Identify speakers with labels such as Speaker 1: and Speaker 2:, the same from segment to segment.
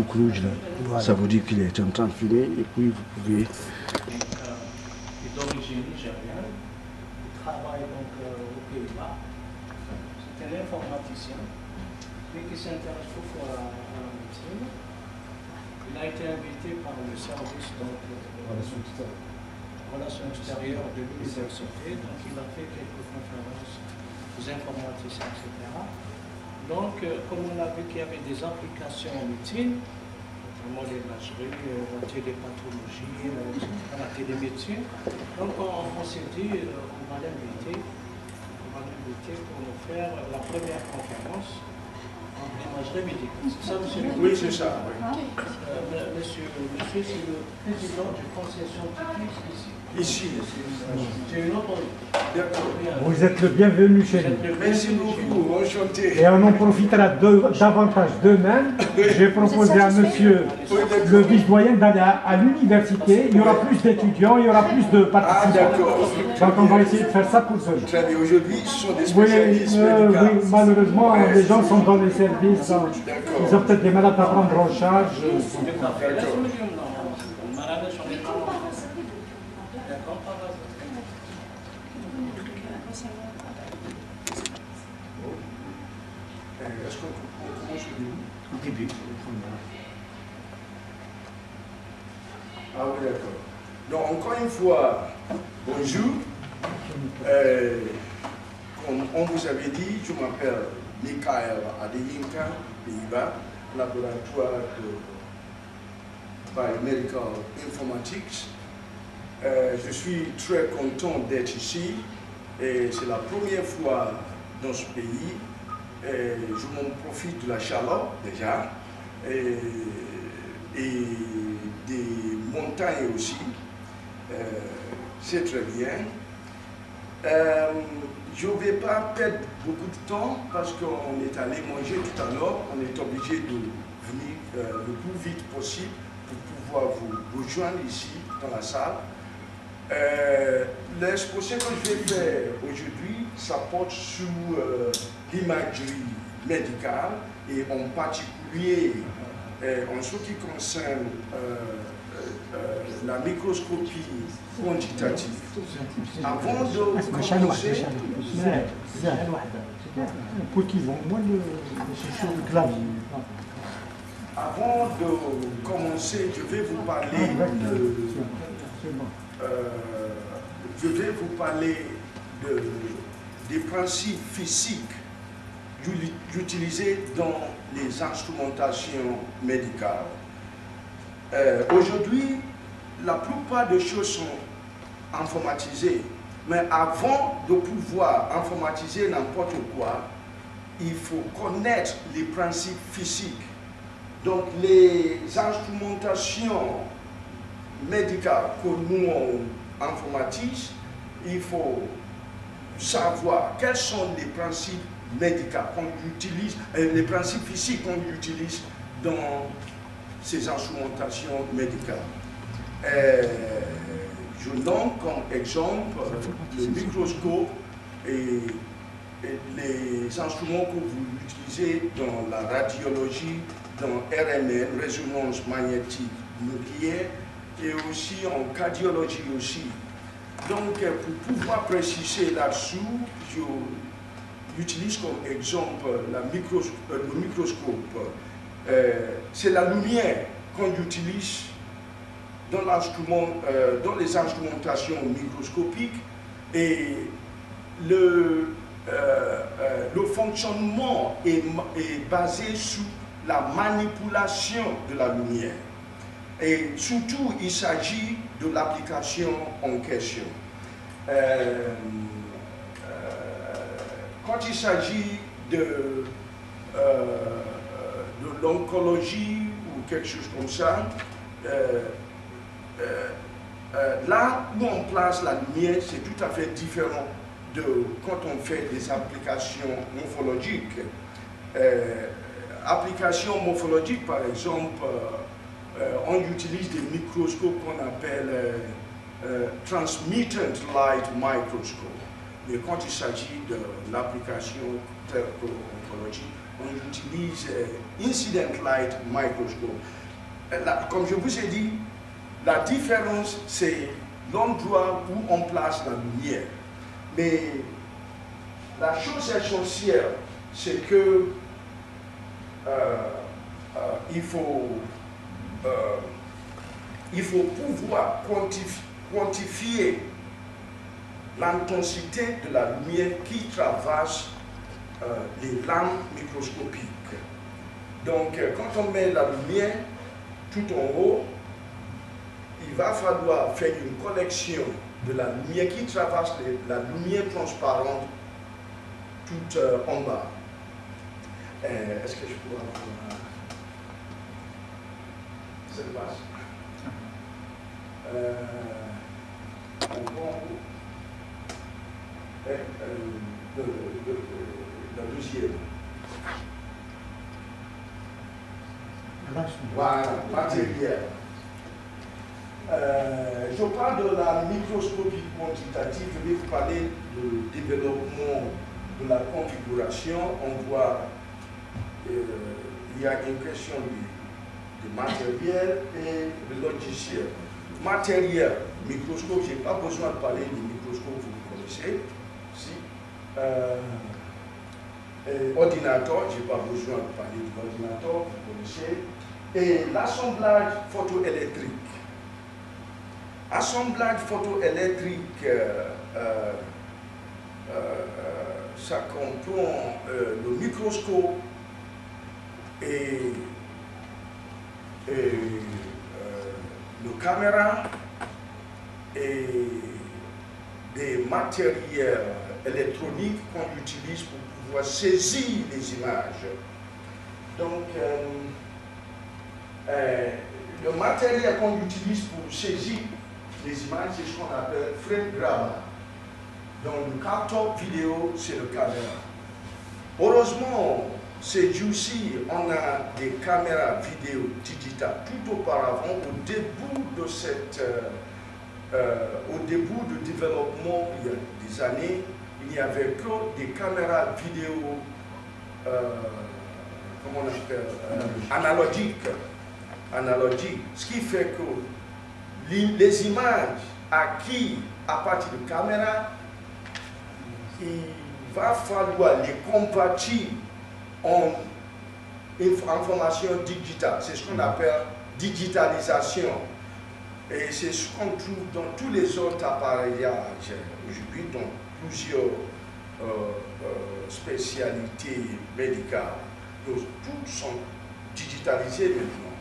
Speaker 1: rouge là. Voilà. Ça veut dire qu'il est en train de filer et puis vous pouvez.
Speaker 2: Il est d'origine nigériane, il travaille donc aux Pays-Bas. C'est un informaticien, mais qui s'intéresse beaucoup à la médecine. Il a été invité par le service relations extérieures de l'université, donc il a fait quelques conférences aux informaticiens, etc. Donc, comme on a vu qu'il y avait des applications en médecine, notamment l'imagerie, la télépathologie, la télémédecine, donc on s'est dit, on va l'inviter pour nous faire la première conférence en imagerie médicale. C'est ça, monsieur?
Speaker 1: Oui, c'est ça. Oui.
Speaker 2: Monsieur, c'est le président du conseil scientifique ici.
Speaker 1: Ici.
Speaker 2: J'ai une autre.
Speaker 3: Vous êtes le bienvenu chez nous.
Speaker 1: Merci beaucoup, enchanté.
Speaker 3: Et on en profitera davantage demain. J'ai proposé à monsieur le vice-doyen d'aller à l'université. Il y aura plus d'étudiants, il y aura plus de participants.
Speaker 1: Ah, d'accord.
Speaker 3: Donc on va essayer de faire ça pour demain.
Speaker 1: Très bien. Aujourd'hui, ce sont des
Speaker 3: Oui,
Speaker 1: spécialistes médicaux.
Speaker 3: oui, malheureusement, les gens sont dans les services. Ils ont peut-être des malades à prendre en charge.
Speaker 1: Est-ce qu'on commence au début? Ah oui, d'accord. Donc, encore une fois, bonjour. Comme on vous avait dit, je m'appelle Michael Adeyinka, Pays-Bas, laboratoire de Biomedical Informatics. Je suis très content d'être ici et c'est la première fois dans ce pays. Je m'en profite de la chaleur déjà et des montagnes aussi. C'est très bien. Je ne vais pas perdre beaucoup de temps parce qu'on est allé manger tout à l'heure. On est obligé de venir le plus vite possible pour pouvoir vous joindre ici dans la salle. L'exposé que je vais faire aujourd'hui, ça porte sur l'imagerie médicale et en particulier en ce qui concerne la microscopie quantitative. Avant de commencer, je vais vous parler des principes physiques utilisés dans les instrumentations médicales. Aujourd'hui, la plupart des choses sont informatisées, mais avant de pouvoir informatiser n'importe quoi, il faut connaître les principes physiques. Donc les instrumentations médicales que nous on informatise, il faut savoir quels sont les principes médicaux qu'on utilise, les principes physiques qu'on utilise dans ces instrumentations médicales. Je donne comme exemple le microscope et les instruments que vous utilisez dans la radiologie, dans RMN, résonance magnétique nucléaire, et aussi en cardiologie aussi. Donc, pour pouvoir préciser là-dessous, j'utilise comme exemple le microscope. C'est la lumière qu'on utilise dans les instrumentations microscopiques et le fonctionnement est basé sur la manipulation de la lumière. Et surtout, il s'agit de l'application en question. Quand il s'agit de l'oncologie ou quelque chose comme ça, là où on place la lumière, c'est tout à fait différent de quand on fait des applications morphologiques. Applications morphologiques, par exemple, on utilise des microscopes qu'on appelle transmittent light microscope. Mais quand il s'agit de l'application telle qu'oncologie, on utilise Incident Light Microscope. Comme je vous ai dit, la différence, c'est l'endroit où on place la lumière. Mais la chose essentielle, c'est que il faut pouvoir quantifier l'intensité de la lumière qui traverse les lames microscopiques. Donc, quand on met la lumière tout en haut, il va falloir faire une collection de la lumière qui traverse la lumière transparente tout en bas. Est-ce que je peux avoir cette base? La deuxième. Voilà, matériel. Je parle de la microscopie quantitative, je vais vous parler du développement de la configuration. On voit, il y a une question du matériel et de logiciel. Matériel, microscope, je n'ai pas besoin de parler du microscope, vous connaissez. Si. Ordinateur, je n'ai pas besoin de parler de l'ordinateur, vous connaissez. Et l'assemblage photoélectrique. Assemblage photoélectrique, ça comprend le microscope et le caméra et des matériels électroniques qu'on utilise pour pouvoir saisir les images. Donc, le matériel qu'on utilise pour saisir les images, c'est ce qu'on appelle frame grabber. Dans le capteur vidéo, c'est le caméra. Heureusement, ces jours-ci, on a des caméras vidéo digitales. Tout auparavant, au début du développement, il y a des années, il n'y avait que des caméras vidéo, comment on appelle, analogiques. Ce qui fait que les images acquises à partir de caméras, il va falloir les convertir en information digitale. C'est ce qu'on appelle digitalisation. Et c'est ce qu'on trouve dans tous les autres appareillages aujourd'hui, dans plusieurs spécialités médicales. Donc, toutes sont digitalisées maintenant.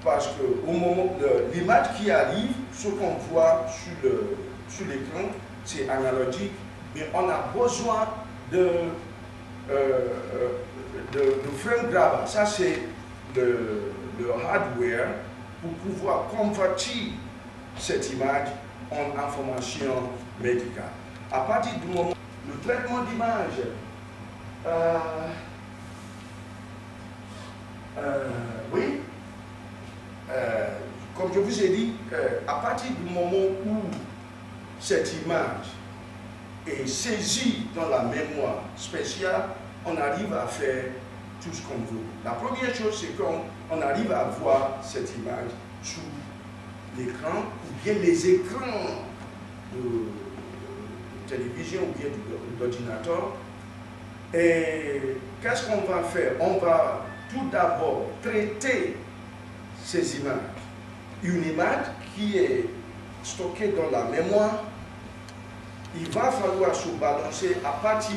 Speaker 1: Parce que au moment de l'image qui arrive, ce qu'on voit sur l'écran, c'est analogique, mais on a besoin de frame grabber. Ça, c'est le hardware pour pouvoir convertir cette image en information médicale. À partir du moment où le traitement d'image, oui, comme je vous ai dit, à partir du moment où cette image est saisie dans la mémoire spéciale, on arrive à faire tout ce qu'on veut. La première chose, c'est qu'on arrive à voir cette image sous l'écran ou bien les écrans de télévision ou bien d'ordinateur. Et qu'est-ce qu'on va faire? On va tout d'abord traiter ces images. Une image qui est stockée dans la mémoire, il va falloir se balancer à partir